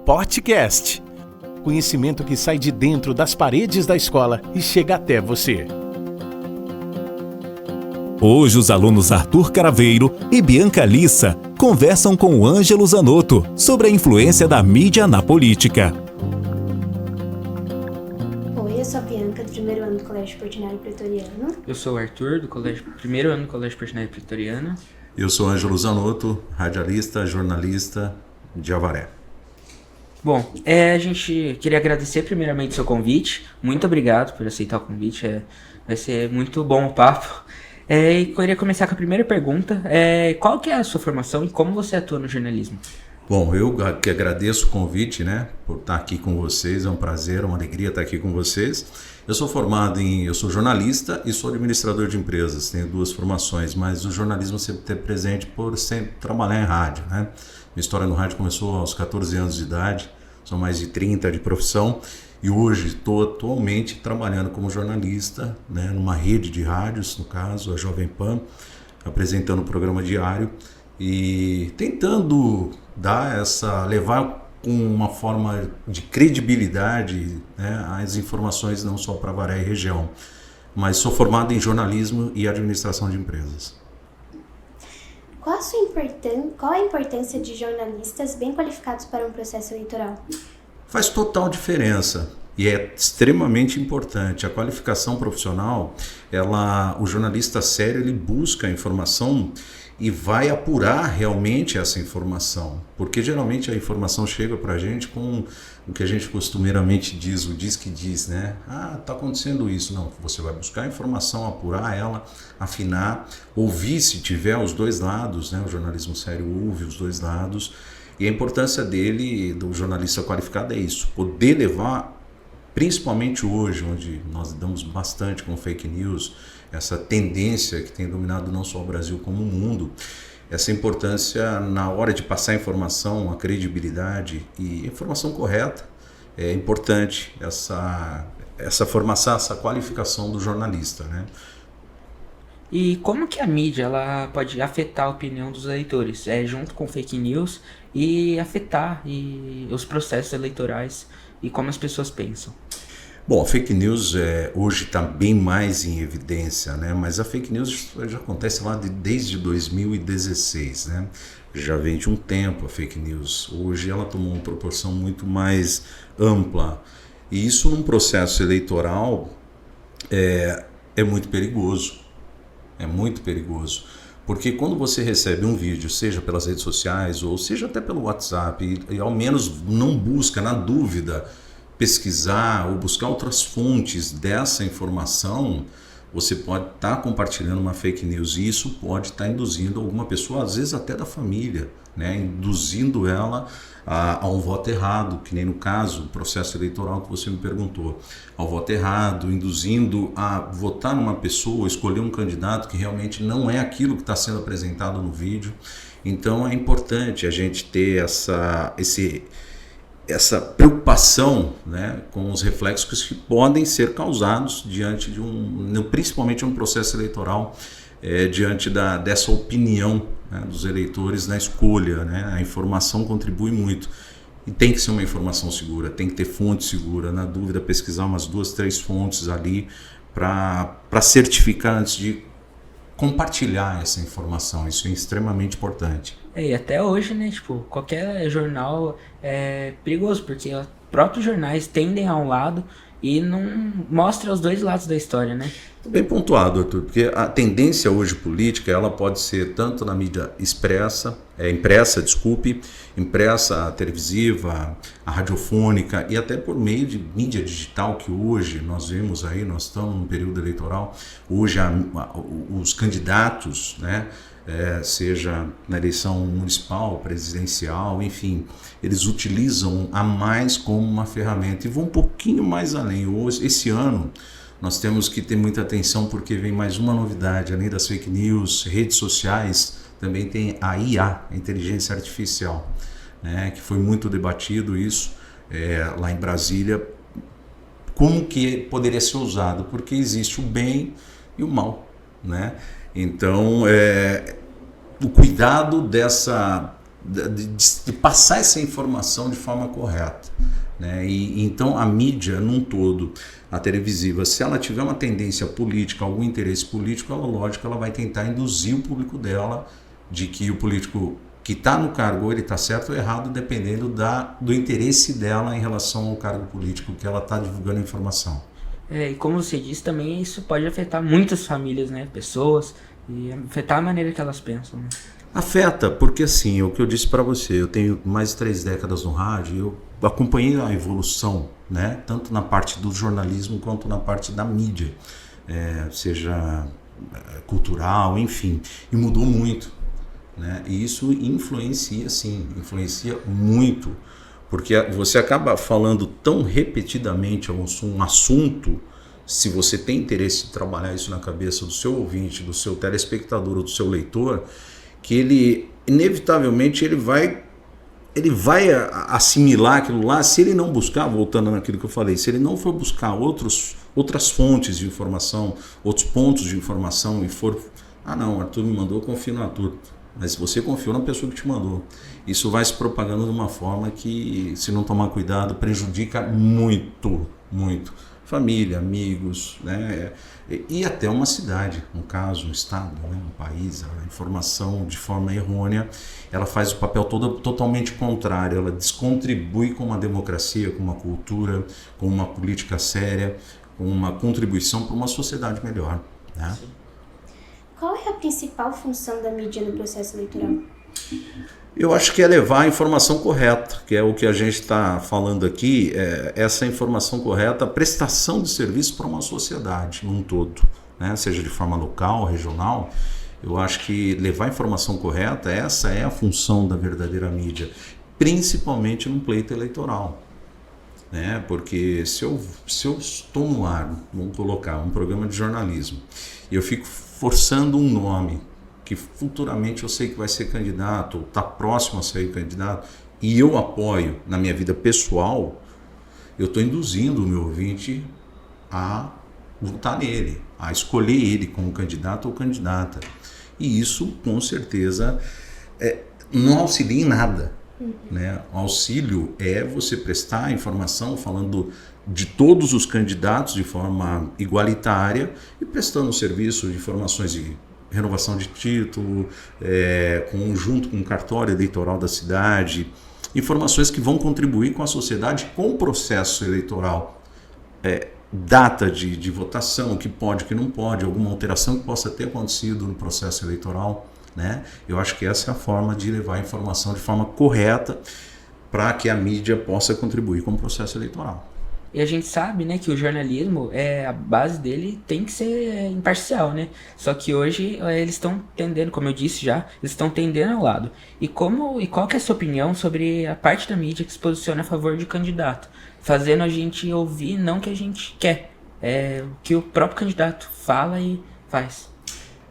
podcast. Conhecimento que sai de dentro das paredes da escola e chega até você. Hoje os alunos Arthur Caraveiro e Bianca Lissa conversam com o Ângelo Zanotto sobre a influência da mídia na política. Oi, eu sou a Bianca, do primeiro ano do Colégio Portinari Pretoriano. Eu sou o Arthur, do primeiro ano do Colégio Portinari Pretoriano. Eu sou Ângelo Zanotto, radialista, jornalista de Avaré. Bom, a gente queria agradecer primeiramente o seu convite. Muito obrigado por aceitar o convite. Vai ser muito bom o papo. E queria começar com a primeira pergunta. Qual que é a sua formação e como você atua no jornalismo? Bom, eu que agradeço o convite, por estar aqui com vocês. É um prazer, uma alegria estar aqui com vocês. Eu sou eu sou jornalista e sou administrador de empresas. Tenho duas formações, mas o jornalismo sempre teve presente por sempre trabalhar em rádio, Minha história no rádio começou aos 14 anos de idade, são mais de 30 de profissão e hoje estou atualmente trabalhando como jornalista, numa rede de rádios, no caso a Jovem Pan, apresentando o programa diário e tentando levar com uma forma de credibilidade as informações não só para Avaré e região, mas sou formado em jornalismo e administração de empresas. Qual a importância de jornalistas bem qualificados para um processo eleitoral? Faz total diferença e é extremamente importante. A qualificação profissional, o jornalista sério, ele busca a informação e vai apurar realmente essa informação, porque geralmente a informação chega para a gente com o que a gente costumeiramente diz, o diz que diz, tá acontecendo isso. Não, você vai buscar a informação, apurar ela, afinar, ouvir se tiver os dois lados, o jornalismo sério ouve os dois lados, e a importância do jornalista qualificado é isso, poder levar, principalmente hoje, onde nós lidamos bastante com fake news, essa tendência que tem dominado não só o Brasil como o mundo, essa importância na hora de passar a informação, a credibilidade e a informação correta, é importante essa formação, essa qualificação do jornalista, E como que a mídia ela pode afetar a opinião dos eleitores, junto com fake news, e afetar os processos eleitorais e como as pessoas pensam? Bom, a fake news hoje está bem mais em evidência, mas a fake news já acontece lá desde 2016, Já vem de um tempo a fake news. Hoje ela tomou uma proporção muito mais ampla. E isso num processo eleitoral é muito perigoso. É muito perigoso. Porque quando você recebe um vídeo, seja pelas redes sociais ou seja até pelo WhatsApp, e ao menos não busca, na dúvida, pesquisar ou buscar outras fontes dessa informação, você pode estar compartilhando uma fake news e isso pode estar induzindo alguma pessoa, às vezes até da família, induzindo ela a um voto errado, que nem no caso, o processo eleitoral que você me perguntou, ao voto errado, induzindo a votar numa pessoa, escolher um candidato que realmente não é aquilo que está sendo apresentado no vídeo. Então é importante a gente ter essa preocupação com os reflexos que podem ser causados diante principalmente um processo eleitoral, diante dessa opinião dos eleitores na escolha. A informação contribui muito e tem que ser uma informação segura, tem que ter fonte segura, na dúvida pesquisar umas 2, 3 fontes ali para certificar antes de compartilhar essa informação. Isso é extremamente importante. E até hoje, qualquer jornal é perigoso, porque os próprios jornais tendem a um lado e não mostra os dois lados da história, Bem pontuado, Arthur, porque a tendência hoje política, ela pode ser tanto na mídia impressa, a televisiva, a radiofônica e até por meio de mídia digital, que hoje nós vemos aí, nós estamos num período eleitoral, hoje os candidatos, seja na eleição municipal, presidencial, enfim, eles utilizam a mais como uma ferramenta e vão um pouquinho mais além. Esse ano nós temos que ter muita atenção porque vem mais uma novidade, além das fake news, redes sociais, também tem a IA, a inteligência artificial, que foi muito debatido isso lá em Brasília, como que poderia ser usado, porque existe o bem e o mal, Então, o cuidado de passar essa informação de forma correta. Né? E então a mídia num todo, a televisiva, se ela tiver uma tendência política, algum interesse político, ela, lógico, ela vai tentar induzir o público dela de que o político que está no cargo, ele está certo ou errado, dependendo do interesse dela em relação ao cargo político que ela está divulgando a informação. E como você disse também, isso pode afetar muitas famílias, né? Pessoas, e afetar a maneira que elas pensam, né? Afeta, porque assim, o que eu disse para você, eu tenho mais de 3 décadas no rádio, eu acompanhei a evolução, né? Tanto na parte do jornalismo quanto na parte da mídia, seja cultural, enfim, e mudou muito, né? E isso influencia, sim, influencia muito, porque você acaba falando tão repetidamente um assunto. Se você tem interesse em trabalhar isso na cabeça do seu ouvinte, do seu telespectador ou do seu leitor, que ele, inevitavelmente, ele vai assimilar aquilo lá, se ele não buscar, voltando naquilo que eu falei, se ele não for buscar outras fontes de informação, outros pontos de informação e for, não, Arthur me mandou, eu confio no Arthur. Mas você confiou na pessoa que te mandou. Isso vai se propagando de uma forma que, se não tomar cuidado, prejudica muito, muito. Família, amigos, né? E até uma cidade, no caso, um estado, né? Um país. A informação de forma errônea, ela faz o papel totalmente contrário, ela descontribui com uma democracia, com uma cultura, com uma política séria, com uma contribuição para uma sociedade melhor, né? Qual é a principal função da mídia no processo eleitoral? Eu acho que é levar a informação correta, que é o que a gente está falando aqui, essa informação correta, a prestação de serviço para uma sociedade num todo, né? Seja de forma local, regional. Eu acho que levar a informação correta, essa é a função da verdadeira mídia, principalmente num pleito eleitoral. Né? Porque se eu estou no ar, vamos colocar um programa de jornalismo, e eu fico forçando um nome que futuramente eu sei que vai ser candidato, ou está próximo a ser candidato, e eu apoio na minha vida pessoal, eu estou induzindo o meu ouvinte a votar nele, a escolher ele como candidato ou candidata. E isso, com certeza, não auxilia em nada. Né? O auxílio é você prestar a informação falando de todos os candidatos de forma igualitária e prestando serviço de informações de renovação de título, junto com o cartório eleitoral da cidade, informações que vão contribuir com a sociedade com o processo eleitoral, data de votação, o que pode, o que não pode, alguma alteração que possa ter acontecido no processo eleitoral. Né? Eu acho que essa é a forma de levar a informação de forma correta para que a mídia possa contribuir com o processo eleitoral. E a gente sabe, né, que o jornalismo, a base dele tem que ser imparcial, né? Só que hoje eles estão tendendo, como eu disse já, eles estão tendendo ao lado. E qual que é a sua opinião sobre a parte da mídia que se posiciona a favor de candidato? Fazendo a gente ouvir não o que a gente quer, o que o próprio candidato fala e faz.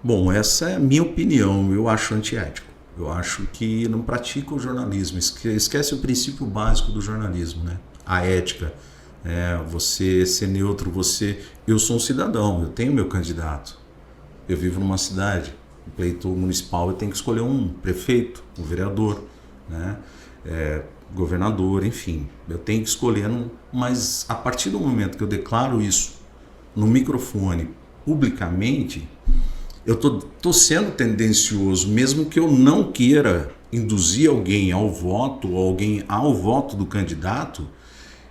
Bom, essa é a minha opinião, eu acho antiético. Eu acho que não pratica o jornalismo, esquece o princípio básico do jornalismo, né? A ética. Você ser neutro, eu sou um cidadão, eu tenho meu candidato, eu vivo numa cidade, no pleito municipal eu tenho que escolher um prefeito, um vereador, né? Governador, enfim, eu tenho que escolher, mas a partir do momento que eu declaro isso no microfone, publicamente, eu tô sendo tendencioso, mesmo que eu não queira induzir alguém ao voto, ou alguém ao voto do candidato,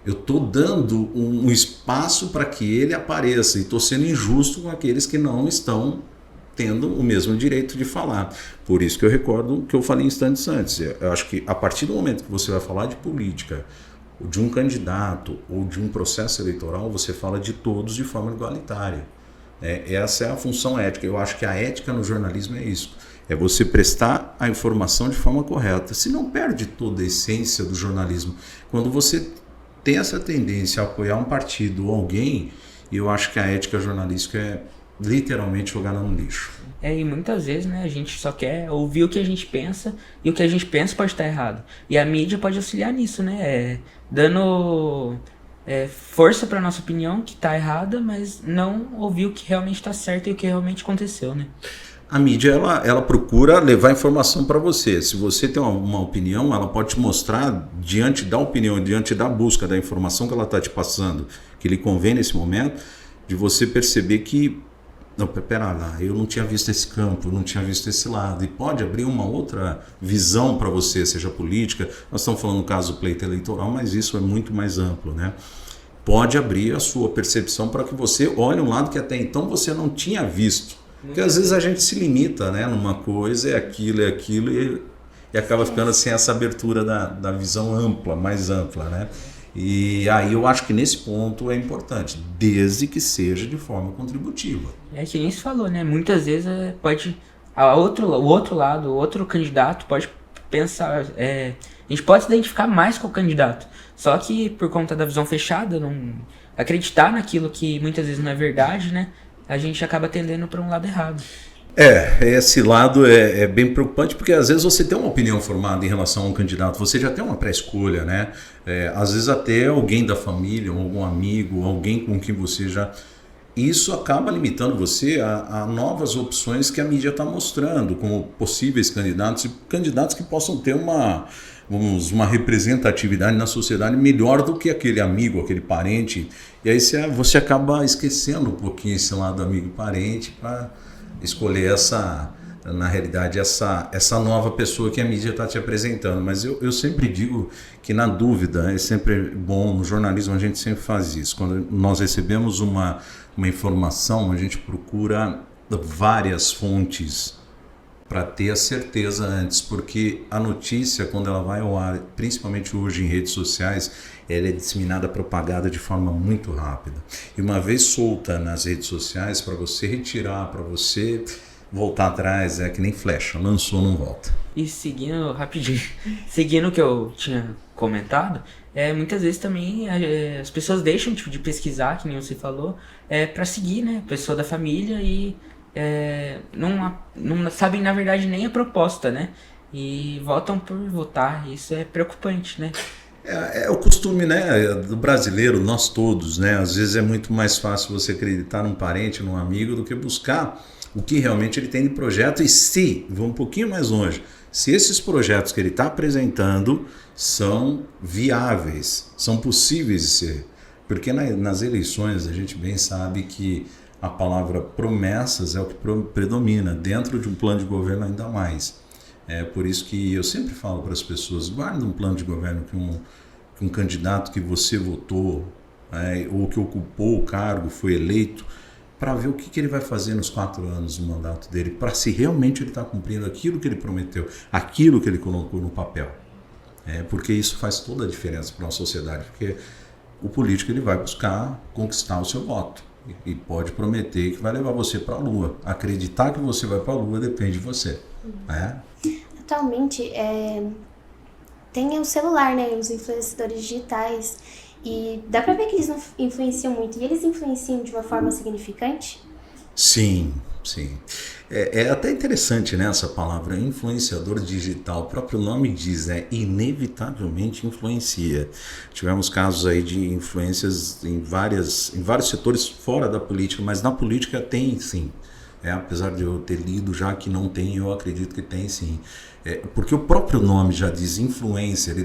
eu estou dando um espaço para que ele apareça e estou sendo injusto com aqueles que não estão tendo o mesmo direito de falar. Por isso que eu recordo o que eu falei instantes antes. Eu acho que a partir do momento que você vai falar de política, de um candidato ou de um processo eleitoral, você fala de todos de forma igualitária. Essa é a função ética. Eu acho que a ética no jornalismo é isso. É você prestar a informação de forma correta. Se não perde toda a essência do jornalismo. Quando você tem essa tendência a apoiar um partido ou alguém, eu acho que a ética jornalística é literalmente jogada no lixo. E muitas vezes, né, a gente só quer ouvir o que a gente pensa, e o que a gente pensa pode estar errado. E a mídia pode auxiliar nisso, né, dando força para nossa opinião que está errada, mas não ouvir o que realmente está certo e o que realmente aconteceu, né. A mídia, ela procura levar informação para você. Se você tem uma opinião, ela pode te mostrar, diante da opinião, diante da busca da informação que ela está te passando, que lhe convém nesse momento, de você perceber que, não, pera lá, eu não tinha visto esse campo, não tinha visto esse lado. E pode abrir uma outra visão para você, seja política. Nós estamos falando no caso do pleito eleitoral, mas isso é muito mais amplo, né? Pode abrir a sua percepção para que você olhe um lado que até então você não tinha visto. Porque às vezes a gente se limita, né, numa coisa, é aquilo, e acaba ficando sem essa abertura da visão ampla, mais ampla, né? E aí eu acho que nesse ponto é importante, desde que seja de forma contributiva. É que nem se falou, né? Muitas vezes o outro lado, o outro candidato pode pensar, a gente pode se identificar mais com o candidato, só que por conta da visão fechada, não acreditar naquilo que muitas vezes não é verdade, né? A gente acaba tendendo para um lado errado. Esse lado é bem preocupante, porque às vezes você tem uma opinião formada em relação a um candidato, você já tem uma pré-escolha, né? Às vezes até alguém da família, algum amigo, alguém com quem você já... Isso acaba limitando você a novas opções que a mídia está mostrando, como possíveis candidatos, e candidatos que possam ter uma representatividade na sociedade melhor do que aquele amigo, aquele parente. E aí você acaba esquecendo um pouquinho esse lado amigo e parente para escolher na realidade, essa nova pessoa que a mídia está te apresentando. Mas eu sempre digo que, na dúvida, é sempre bom, no jornalismo a gente sempre faz isso. Quando nós recebemos uma informação, a gente procura várias fontes para ter a certeza antes, porque a notícia, quando ela vai ao ar, principalmente hoje em redes sociais, ela é disseminada, propagada de forma muito rápida. E uma vez solta nas redes sociais, para você retirar, para você voltar atrás, é que nem flecha, lançou, não volta. E seguindo o que eu tinha comentado, muitas vezes também as pessoas deixam de pesquisar, que nem você falou, para seguir, né, a pessoa da família e não sabem, na verdade, nem a proposta, né? E votam por votar. Isso é preocupante, né? É o costume, né, do brasileiro, nós todos, né? Às vezes é muito mais fácil você acreditar num parente, num amigo, do que buscar o que realmente ele tem de projeto. E vou um pouquinho mais longe, se esses projetos que ele está apresentando são viáveis, são possíveis de ser. Porque nas eleições a gente bem sabe que a palavra promessas é o que predomina, dentro de um plano de governo ainda mais. É por isso que eu sempre falo para as pessoas, guarda um plano de governo que um candidato que você votou, ou que ocupou o cargo, foi eleito, para ver o que ele vai fazer nos 4 anos do mandato dele, para se realmente ele está cumprindo aquilo que ele prometeu, aquilo que ele colocou no papel. Porque isso faz toda a diferença para uma sociedade, porque o político ele vai buscar conquistar o seu voto. E pode prometer que vai levar você para a Lua. Acreditar que você vai para a Lua depende de você. Atualmente, tem o celular, né? Os influenciadores digitais. E dá para ver que eles não influenciam muito. E eles influenciam de uma forma significante? Sim. É até interessante, né, essa palavra influenciador digital. O próprio nome diz, inevitavelmente influencia. Tivemos casos aí de influências em vários setores fora da política, mas na política tem sim. Apesar de eu ter lido já que não tem, eu acredito que tem sim. Porque o próprio nome já diz influencer.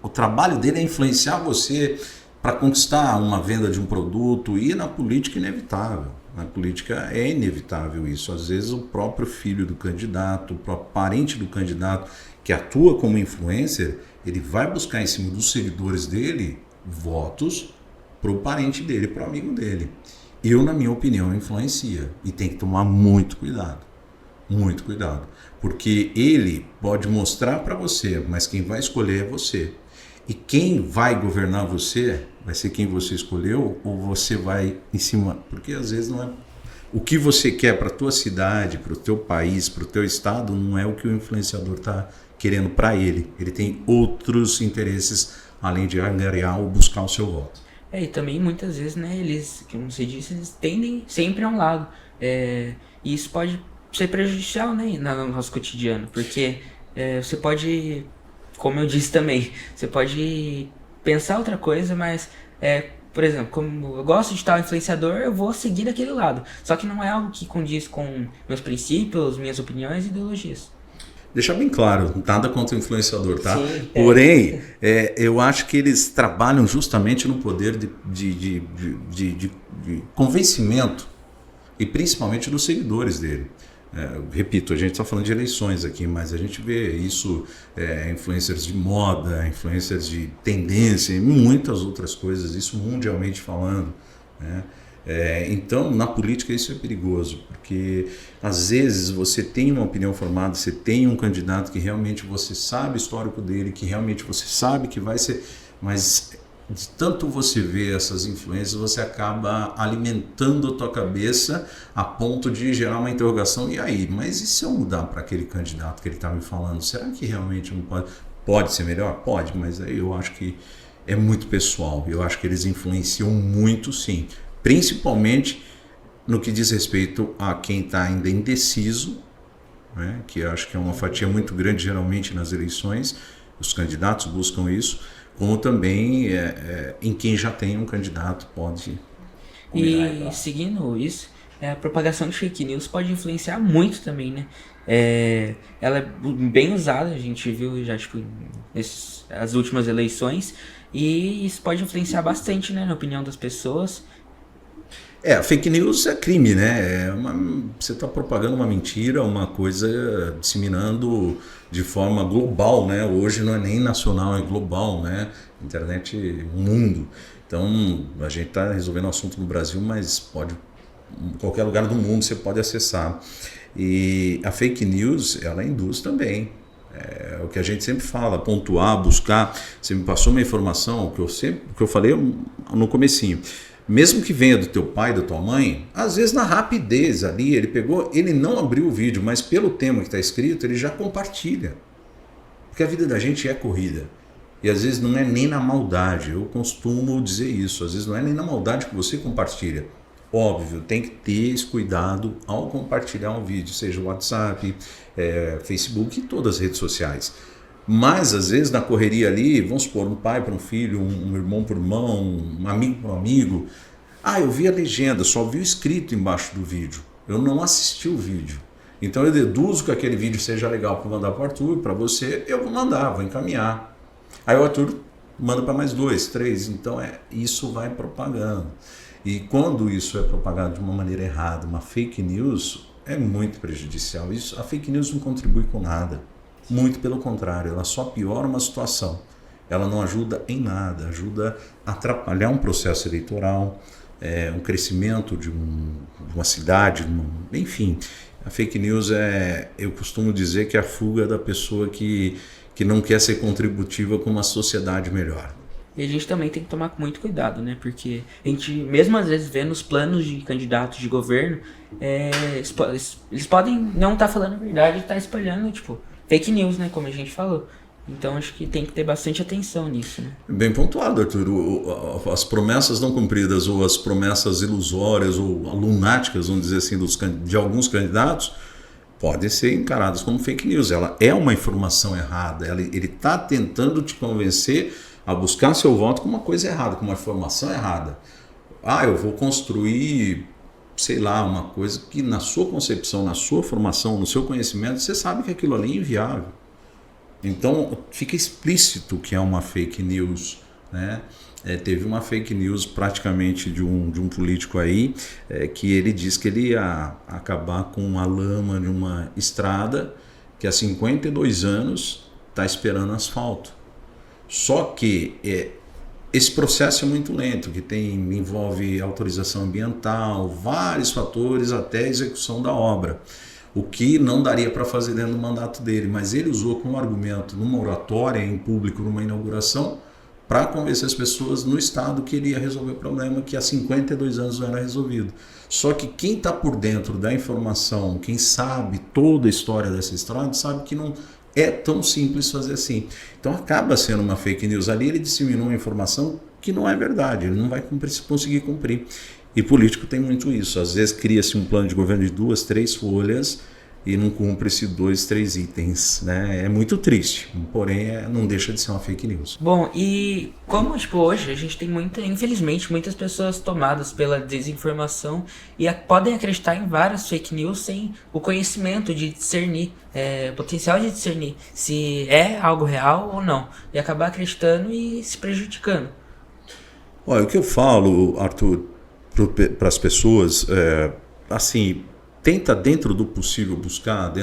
O trabalho dele é influenciar você para conquistar uma venda de um produto, e na política é inevitável. Na política é inevitável isso. Às vezes o próprio filho do candidato, o próprio parente do candidato que atua como influencer, ele vai buscar em cima dos seguidores dele votos para o parente dele, para o amigo dele. Na minha opinião, influencia. E tem que tomar muito cuidado. Muito cuidado. Porque ele pode mostrar para você, mas quem vai escolher é você. E quem vai governar você vai ser quem você escolheu, ou você vai em cima... Porque às vezes não é... O que você quer para a tua cidade, para o teu país, para o teu estado, não é o que o influenciador está querendo para ele. Ele tem outros interesses, além de angariar ou buscar o seu voto. E também muitas vezes, né, eles, como você disse, eles tendem sempre a um lado. E isso pode ser prejudicial, né, no nosso cotidiano. Porque você pode... Como eu disse também, você pode pensar outra coisa, mas por exemplo, como eu gosto de tal influenciador, eu vou seguir daquele lado. Só que não é algo que condiz com meus princípios, minhas opiniões e ideologias. Deixar bem claro, nada contra o influenciador, tá? Sim, Porém, eu acho que eles trabalham justamente no poder de convencimento e principalmente dos seguidores dele. Repito, a gente está falando de eleições aqui, mas a gente vê isso, influencers de moda, influencers de tendência e muitas outras coisas, isso mundialmente falando, né? Então, na política isso é perigoso, porque às vezes você tem uma opinião formada, você tem um candidato que realmente você sabe o histórico dele, que realmente você sabe que vai ser, mas de tanto você ver essas influências, você acaba alimentando a tua cabeça a ponto de gerar uma interrogação, e aí, mas e se eu mudar para aquele candidato que ele está me falando, será que realmente não pode ser melhor? Pode, mas aí eu acho que é muito pessoal, eu acho que eles influenciam muito sim. Principalmente no que diz respeito a quem está ainda indeciso, né, que eu acho que é uma fatia muito grande geralmente nas eleições, os candidatos buscam isso, como também em quem já tem um candidato pode... E seguindo isso, a propagação de fake news pode influenciar muito também, né? Ela é bem usada, a gente viu já tipo, as últimas eleições, e isso pode influenciar bastante, né, na opinião das pessoas. A fake news é crime, né? Você está propagando uma mentira, uma coisa disseminando de forma global, né? Hoje não é nem nacional, é global, né? Internet, mundo. Então, a gente está resolvendo o assunto no Brasil, mas pode, em qualquer lugar do mundo você pode acessar. E a fake news, ela induz também. É o que a gente sempre fala, pontuar, buscar. Você me passou uma informação, o que eu falei no comecinho. Mesmo que venha do teu pai, da tua mãe, às vezes na rapidez ali, ele não abriu o vídeo, mas pelo tema que está escrito, ele já compartilha. Porque a vida da gente é corrida. E às vezes não é nem na maldade, eu costumo dizer isso, às vezes não é nem na maldade que você compartilha. Óbvio, tem que ter esse cuidado ao compartilhar um vídeo, seja o WhatsApp, Facebook e todas as redes sociais. Mas, às vezes, na correria ali, vamos supor, um pai para um filho, um irmão para um irmão, um amigo para um amigo. Eu vi a legenda, só vi o escrito embaixo do vídeo. Eu não assisti o vídeo. Então, eu deduzo que aquele vídeo seja legal para mandar para o Arthur, para você, eu vou mandar, vou encaminhar. Aí o Arthur manda para mais 2, 3. Então, isso vai propagando. E quando isso é propagado de uma maneira errada, uma fake news, é muito prejudicial. A fake news não contribui com nada. Muito pelo contrário, ela só piora uma situação. Ela não ajuda em nada, ajuda a atrapalhar um processo eleitoral, um crescimento de uma cidade, enfim. A fake news eu costumo dizer que é a fuga da pessoa que não quer ser contributiva com uma sociedade melhor. E a gente também tem que tomar muito cuidado, né? Porque a gente, mesmo às vezes, vendo os planos de candidatos de governo, eles podem não estar falando a verdade e estar espalhando, tipo, fake news, né? Como a gente falou. Então acho que tem que ter bastante atenção nisso, né? Bem pontuado, Arthur. As promessas não cumpridas ou as promessas ilusórias ou lunáticas, vamos dizer assim, de alguns candidatos, podem ser encaradas como fake news. Ela é uma informação errada. Ele está tentando te convencer a buscar seu voto com uma coisa errada, com uma informação errada. Eu vou construir, sei lá, uma coisa que na sua concepção, na sua formação, no seu conhecimento, você sabe que aquilo ali é inviável. Então, fica explícito que é uma fake news, né? Teve uma fake news praticamente de um político aí, que ele diz que ele ia acabar com a lama de uma estrada que há 52 anos está esperando asfalto. Só que esse processo é muito lento, que envolve autorização ambiental, vários fatores até a execução da obra. O que não daria para fazer dentro do mandato dele, mas ele usou como argumento numa oratória em público, numa inauguração, para convencer as pessoas no estado que ele ia resolver o problema que há 52 anos não era resolvido. Só que quem está por dentro da informação, quem sabe toda a história dessa estrada, sabe que não é tão simples fazer assim. Então acaba sendo uma fake news ali, ele disseminou uma informação que não é verdade, ele não vai conseguir cumprir. E político tem muito isso, às vezes cria-se um plano de governo de 2, 3 folhas e não cumpre esses 2, 3 itens, né? É muito triste, porém não deixa de ser uma fake news. Bom, e como hoje a gente tem infelizmente, muitas pessoas tomadas pela desinformação e podem acreditar em várias fake news sem o conhecimento de discernir, o potencial de discernir se é algo real ou não, e acabar acreditando e se prejudicando. Olha, o que eu falo, Arthur, para as pessoas, assim, tenta dentro do possível buscar,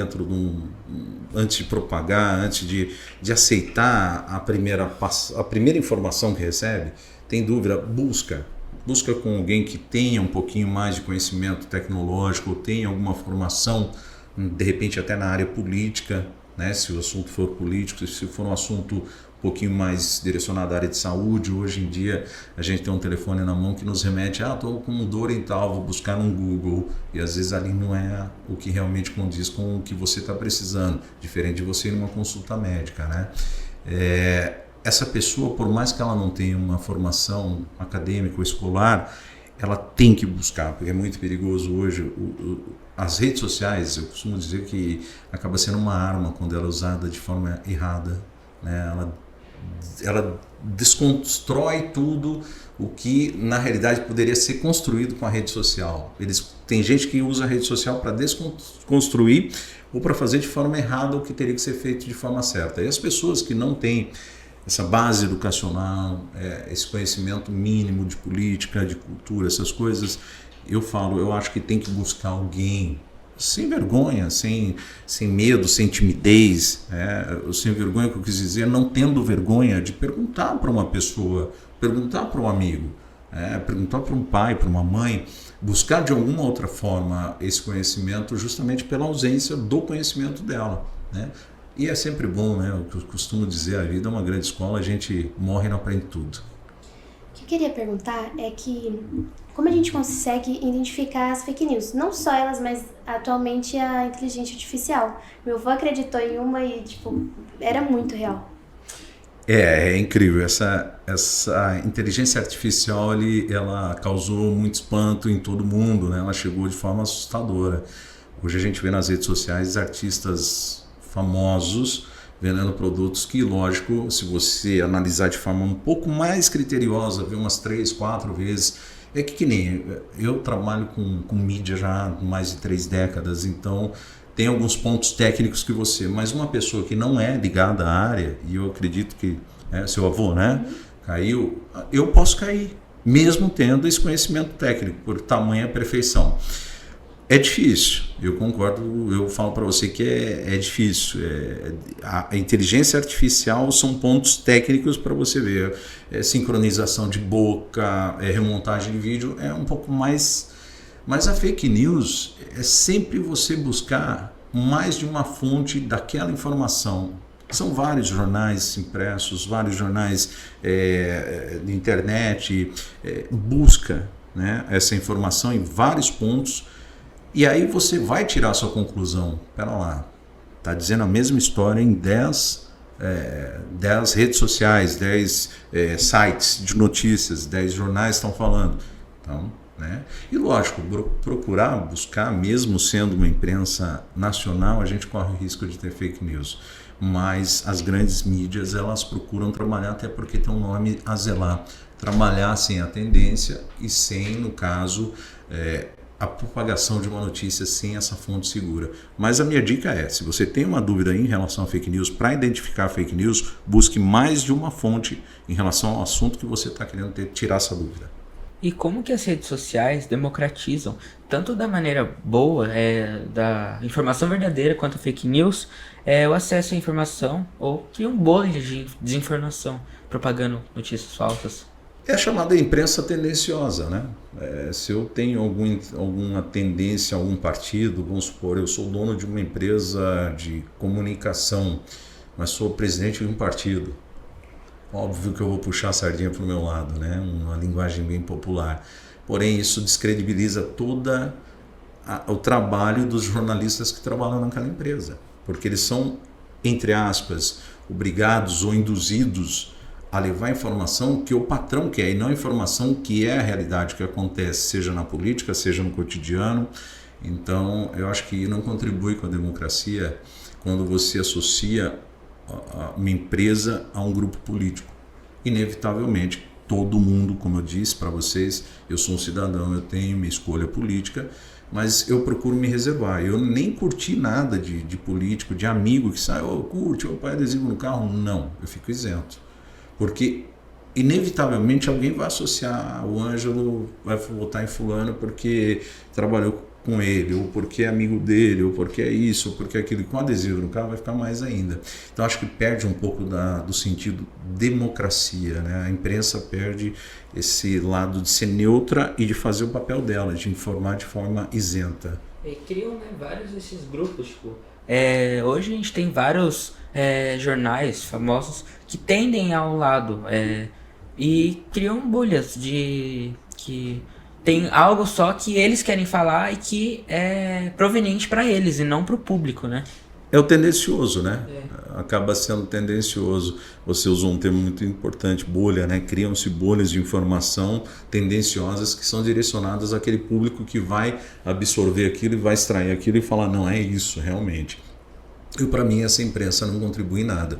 antes de propagar, antes de aceitar a primeira informação que recebe, tem dúvida, busca com alguém que tenha um pouquinho mais de conhecimento tecnológico, ou tenha alguma formação, de repente até na área política, né? Se o assunto for político, se for um assunto um pouquinho mais direcionado à área de saúde. Hoje em dia a gente tem um telefone na mão que nos remete, estou com dor em tal, vou buscar no Google, e às vezes ali não é o que realmente condiz com o que você está precisando, diferente de você ir numa consulta médica, né? Essa pessoa, por mais que ela não tenha uma formação acadêmica ou escolar, ela tem que buscar, porque é muito perigoso hoje. As redes sociais, eu costumo dizer que acaba sendo uma arma quando ela é usada de forma errada, né? Ela desconstrói tudo o que na realidade poderia ser construído com a rede social. Tem gente que usa a rede social para desconstruir ou para fazer de forma errada o que teria que ser feito de forma certa. E as pessoas que não têm essa base educacional, esse conhecimento mínimo de política, de cultura, essas coisas, eu acho que tem que buscar alguém sem vergonha, sem medo, sem timidez, sem vergonha, que eu quis dizer, não tendo vergonha de perguntar para uma pessoa, perguntar para um amigo, perguntar para um pai, para uma mãe, buscar de alguma outra forma esse conhecimento justamente pela ausência do conhecimento dela, né? E é sempre bom, né? O que eu costumo dizer, a vida é uma grande escola, a gente morre e não aprende tudo. O que eu queria perguntar é que como a gente consegue identificar as fake news? Não só elas, mas atualmente a inteligência artificial. Meu avô acreditou em uma e, era muito real. É incrível. Essa inteligência artificial, ela causou muito espanto em todo mundo, né? Ela chegou de forma assustadora. Hoje a gente vê nas redes sociais artistas famosos vendendo produtos que, lógico, se você analisar de forma um pouco mais criteriosa, ver umas 3, 4 vezes, que nem eu trabalho com mídia já há mais de 3 décadas, então tem alguns pontos técnicos que mas uma pessoa que não é ligada à área, e eu acredito que seu avô, né, caiu, eu posso cair, mesmo tendo esse conhecimento técnico, por tamanha perfeição. É difícil, eu concordo, eu falo para você que é difícil. A inteligência artificial são pontos técnicos para você ver. Sincronização de boca, remontagem de vídeo, é um pouco mais. Mas a fake news é sempre você buscar mais de uma fonte daquela informação. São vários jornais impressos, vários jornais de internet, busca, né, essa informação em vários pontos. E aí você vai tirar a sua conclusão. Espera lá, está dizendo a mesma história em 10 redes sociais, 10 sites de notícias, 10 jornais estão falando. Então, né? E lógico, procurar, buscar, mesmo sendo uma imprensa nacional, a gente corre o risco de ter fake news. Mas as grandes mídias, elas procuram trabalhar, até porque tem um nome a zelar. Trabalhar sem a tendência e sem, no caso, a propagação de uma notícia sem essa fonte segura. Mas a minha dica se você tem uma dúvida em relação a fake news, para identificar fake news, busque mais de uma fonte em relação ao assunto que você está querendo tirar essa dúvida. E como que as redes sociais democratizam, tanto da maneira boa, da informação verdadeira, quanto a fake news, o acesso à informação, ou criam bolhas de desinformação, propagando notícias falsas? É a chamada imprensa tendenciosa, né? Se eu tenho alguma tendência a algum partido, vamos supor, eu sou dono de uma empresa de comunicação, mas sou presidente de um partido. Óbvio que eu vou puxar a sardinha para o meu lado, né? Uma linguagem bem popular. Porém, isso descredibiliza todo o trabalho dos jornalistas que trabalham naquela empresa, porque eles são, entre aspas, obrigados ou induzidos a levar a informação que o patrão quer, e não a informação que é a realidade que acontece, seja na política, seja no cotidiano. Então, eu acho que não contribui com a democracia quando você associa uma empresa a um grupo político. Inevitavelmente, todo mundo, como eu disse para vocês, eu sou um cidadão, eu tenho minha escolha política, mas eu procuro me reservar. Eu nem curti nada de político, de amigo que sai, curte, põe adesivo no carro. Não, eu fico isento. Porque, inevitavelmente, alguém vai associar o Ângelo, vai votar em fulano porque trabalhou com ele, ou porque é amigo dele, ou porque é isso, ou porque é aquilo. Com adesivo no carro vai ficar mais ainda. Então acho que perde um pouco do sentido democracia, né? A imprensa perde esse lado de ser neutra e de fazer o papel dela, de informar de forma isenta. E criam, né, vários desses grupos, tipo, hoje a gente tem vários jornais famosos que tendem ao lado e criam bolhas que tem algo só que eles querem falar e que é proveniente para eles e não para o público, né? É o tendencioso, né? Acaba sendo tendencioso. Você usou um termo muito importante, bolha, né? Criam-se bolhas de informação tendenciosas que são direcionadas àquele público que vai absorver aquilo e vai extrair aquilo e falar, não, é isso, realmente. E para mim essa imprensa não contribui em nada.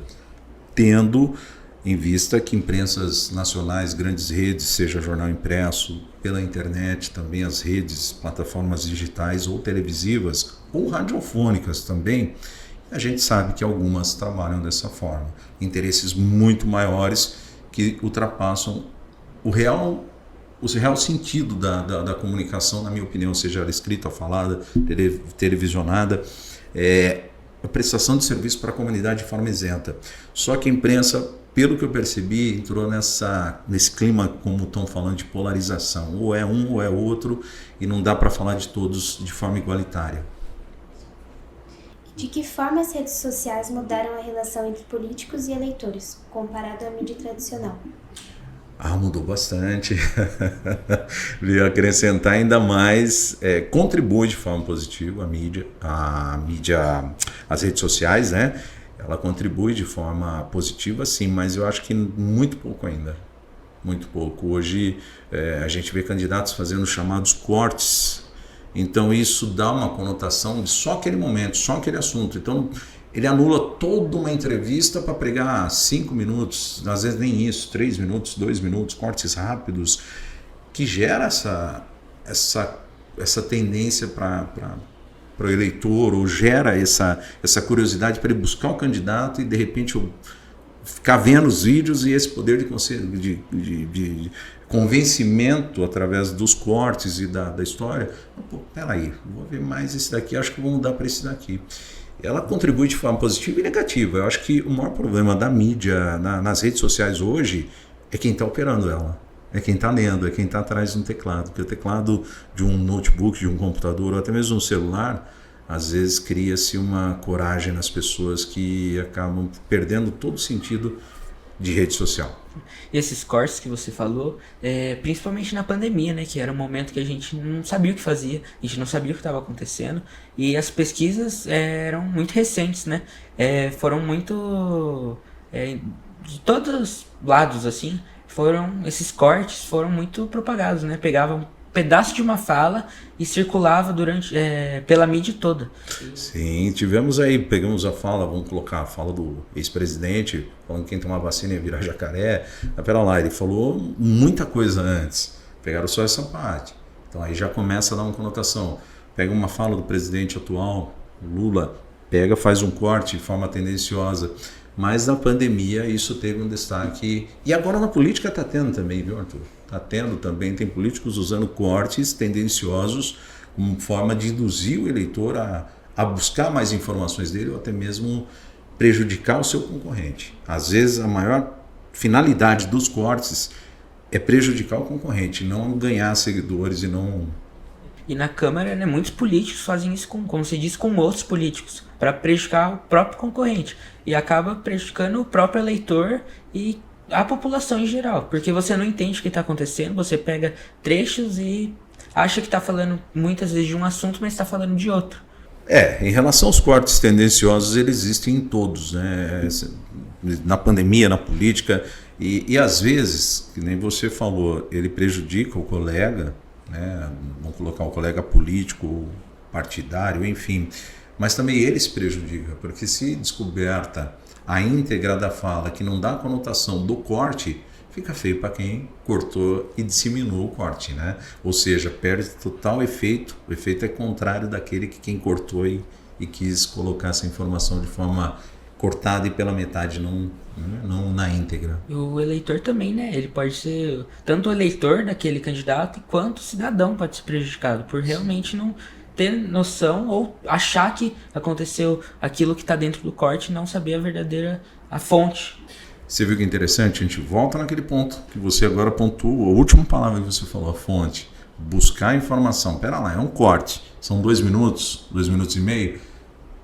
Tendo em vista que imprensas nacionais, grandes redes, seja jornal impresso, pela internet, também as redes, plataformas digitais ou televisivas ou radiofônicas também, a gente sabe que algumas trabalham dessa forma. Interesses muito maiores que ultrapassam o real sentido da comunicação, na minha opinião, seja ela escrita, falada, televisionada, a prestação de serviço para a comunidade de forma isenta. Só que a imprensa, pelo que eu percebi, entrou nesse clima, como estão falando, de polarização. Ou é um ou é outro, e não dá para falar de todos de forma igualitária. De que forma as redes sociais mudaram a relação entre políticos e eleitores, comparado à mídia tradicional? Mudou bastante. Veio acrescentar ainda mais, contribui de forma positiva a mídia, as redes sociais, né? Ela contribui de forma positiva, sim, mas eu acho que muito pouco ainda. Muito pouco. Hoje a gente vê candidatos fazendo chamados cortes. Então isso dá uma conotação de só aquele momento, só aquele assunto. Então ele anula toda uma entrevista para pregar 5 minutos, às vezes nem isso, 3 minutos, 2 minutos, cortes rápidos, que gera essa tendência para o eleitor, ou gera essa curiosidade para ele buscar o candidato e de repente ficar vendo os vídeos e esse poder de convencimento através dos cortes e da história. Pô, peraí, vou ver mais esse daqui, acho que vou mudar para esse daqui. Ela contribui de forma positiva e negativa. Eu acho que o maior problema da mídia nas redes sociais hoje é quem está operando ela. É quem está lendo, é quem está atrás de um teclado. Porque o teclado de um notebook, de um computador ou até mesmo um celular, às vezes cria-se uma coragem nas pessoas que acabam perdendo todo o sentido de rede social. E esses cortes que você falou, principalmente na pandemia, né, que era um momento que a gente não sabia o que fazia, a gente não sabia o que estava acontecendo, e as pesquisas eram muito recentes, né, foram muito, de todos os lados, assim, esses cortes foram muito propagados, né, pegavam pedaço de uma fala e circulava pela mídia toda. Sim, pegamos a fala, vamos colocar a fala do ex-presidente, falando que quem tomar vacina ia virar jacaré. Mas pera lá, ele falou muita coisa antes, pegaram só essa parte. Então aí já começa a dar uma conotação. Pega uma fala do presidente atual, Lula, faz um corte de forma tendenciosa. Mas na pandemia isso teve um destaque. E agora na política está tendo também, viu, Arthur? Está tendo também, tem políticos usando cortes tendenciosos como forma de induzir o eleitor a buscar mais informações dele ou até mesmo prejudicar o seu concorrente. Às vezes a maior finalidade dos cortes é prejudicar o concorrente, não ganhar seguidores e não... E na Câmara, né, muitos políticos fazem isso, como se diz, com outros políticos, para prejudicar o próprio concorrente. E acaba prejudicando o próprio eleitor e a população em geral. Porque você não entende o que está acontecendo, você pega trechos e acha que está falando muitas vezes de um assunto, mas está falando de outro. Em relação aos cortes tendenciosos, eles existem em todos, né? Na pandemia, na política, e às vezes, que nem você falou, ele prejudica o colega, né? Vamos colocar um colega político partidário, enfim. Mas também ele se prejudica, porque se descoberta a íntegra da fala que não dá conotação do corte, fica feio para quem cortou e disseminou o corte, né? Ou seja, perde total efeito. O efeito é contrário daquele que quem cortou e quis colocar essa informação de forma cortada e pela metade, não na íntegra. E o eleitor também, né? Ele pode ser tanto o eleitor daquele candidato quanto o cidadão pode ser prejudicado por realmente não ter noção ou achar que aconteceu aquilo que está dentro do corte e não saber a fonte. Você viu que interessante? A gente volta naquele ponto que você agora pontuou, a última palavra que você falou, a fonte. Buscar informação. Pera lá, é um corte. São 2 minutos, 2 minutos e meio.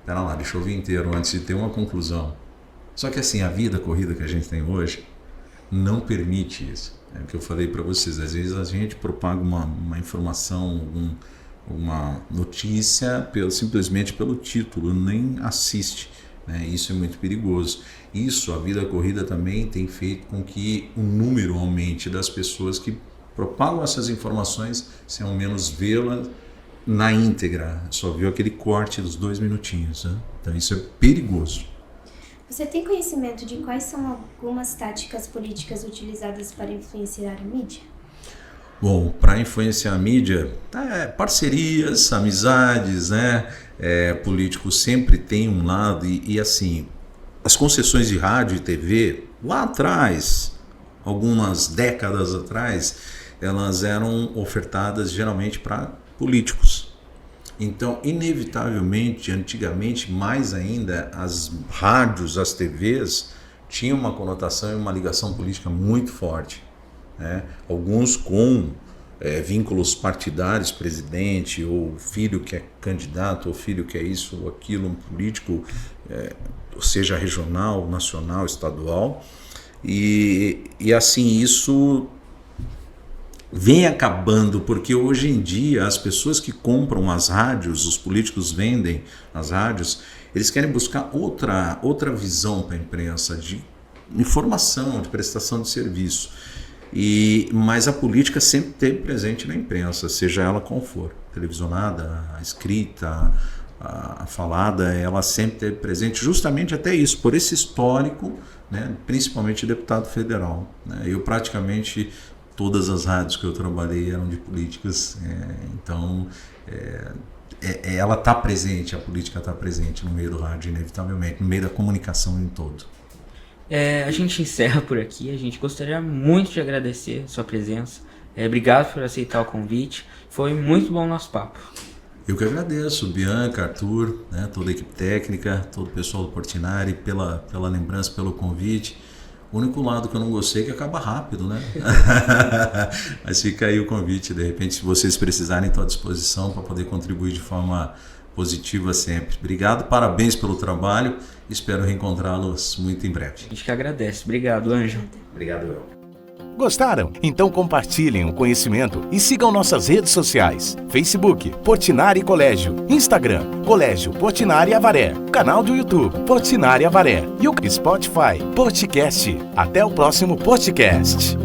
Pera lá, deixa eu ouvir inteiro antes de ter uma conclusão. Só que assim, a vida corrida que a gente tem hoje não permite isso. É o que eu falei para vocês. Às vezes a gente propaga uma informação, uma notícia simplesmente pelo título, nem assiste. Né? Isso é muito perigoso. Isso, a vida corrida também tem feito com que o número aumente das pessoas que propagam essas informações sem ao menos vê-las na íntegra. Só viu aquele corte dos 2 minutinhos. Né? Então isso é perigoso. Você tem conhecimento de quais são algumas táticas políticas utilizadas para influenciar a mídia? Bom, para influenciar a mídia, parcerias, amizades, né? Político sempre tem um lado e assim, as concessões de rádio e TV, lá atrás, algumas décadas atrás, elas eram ofertadas geralmente para políticos. Então, inevitavelmente, antigamente, mais ainda, as rádios, as TVs, tinham uma conotação e uma ligação política muito forte. Né? Alguns com vínculos partidários, presidente, ou filho que é candidato, ou filho que é isso ou aquilo, um político, seja regional, nacional, estadual. E assim, isso vem acabando, porque hoje em dia as pessoas que compram as rádios, os políticos vendem as rádios, eles querem buscar outra visão para a imprensa, de informação, de prestação de serviço. Mas a política sempre esteve presente na imprensa, seja ela qual for, televisionada, a escrita, a falada, ela sempre esteve presente, justamente até isso, por esse histórico, né, principalmente deputado federal. Né, eu praticamente todas as rádios que eu trabalhei eram de políticas, então ela está presente, a política está presente no meio do rádio, inevitavelmente, no meio da comunicação em todo. A gente encerra por aqui, a gente gostaria muito de agradecer a sua presença, obrigado por aceitar o convite, foi muito bom o nosso papo. Eu que agradeço, Bianca, Arthur, né, toda a equipe técnica, todo o pessoal do Portinari pela lembrança, pelo convite. O único lado que eu não gostei é que acaba rápido, né? Mas fica aí o convite, de repente, se vocês precisarem, estou à disposição para poder contribuir de forma positiva sempre. Obrigado, parabéns pelo trabalho, espero reencontrá-los muito em breve. A gente que agradece. Obrigado, Ângelo. Obrigado, eu. Gostaram? Então compartilhem o conhecimento e sigam nossas redes sociais. Facebook, Portinari Colégio. Instagram, Colégio Portinari Avaré. Canal do YouTube, Portinari Avaré. E o Spotify, Portcast. Até o próximo Portcast.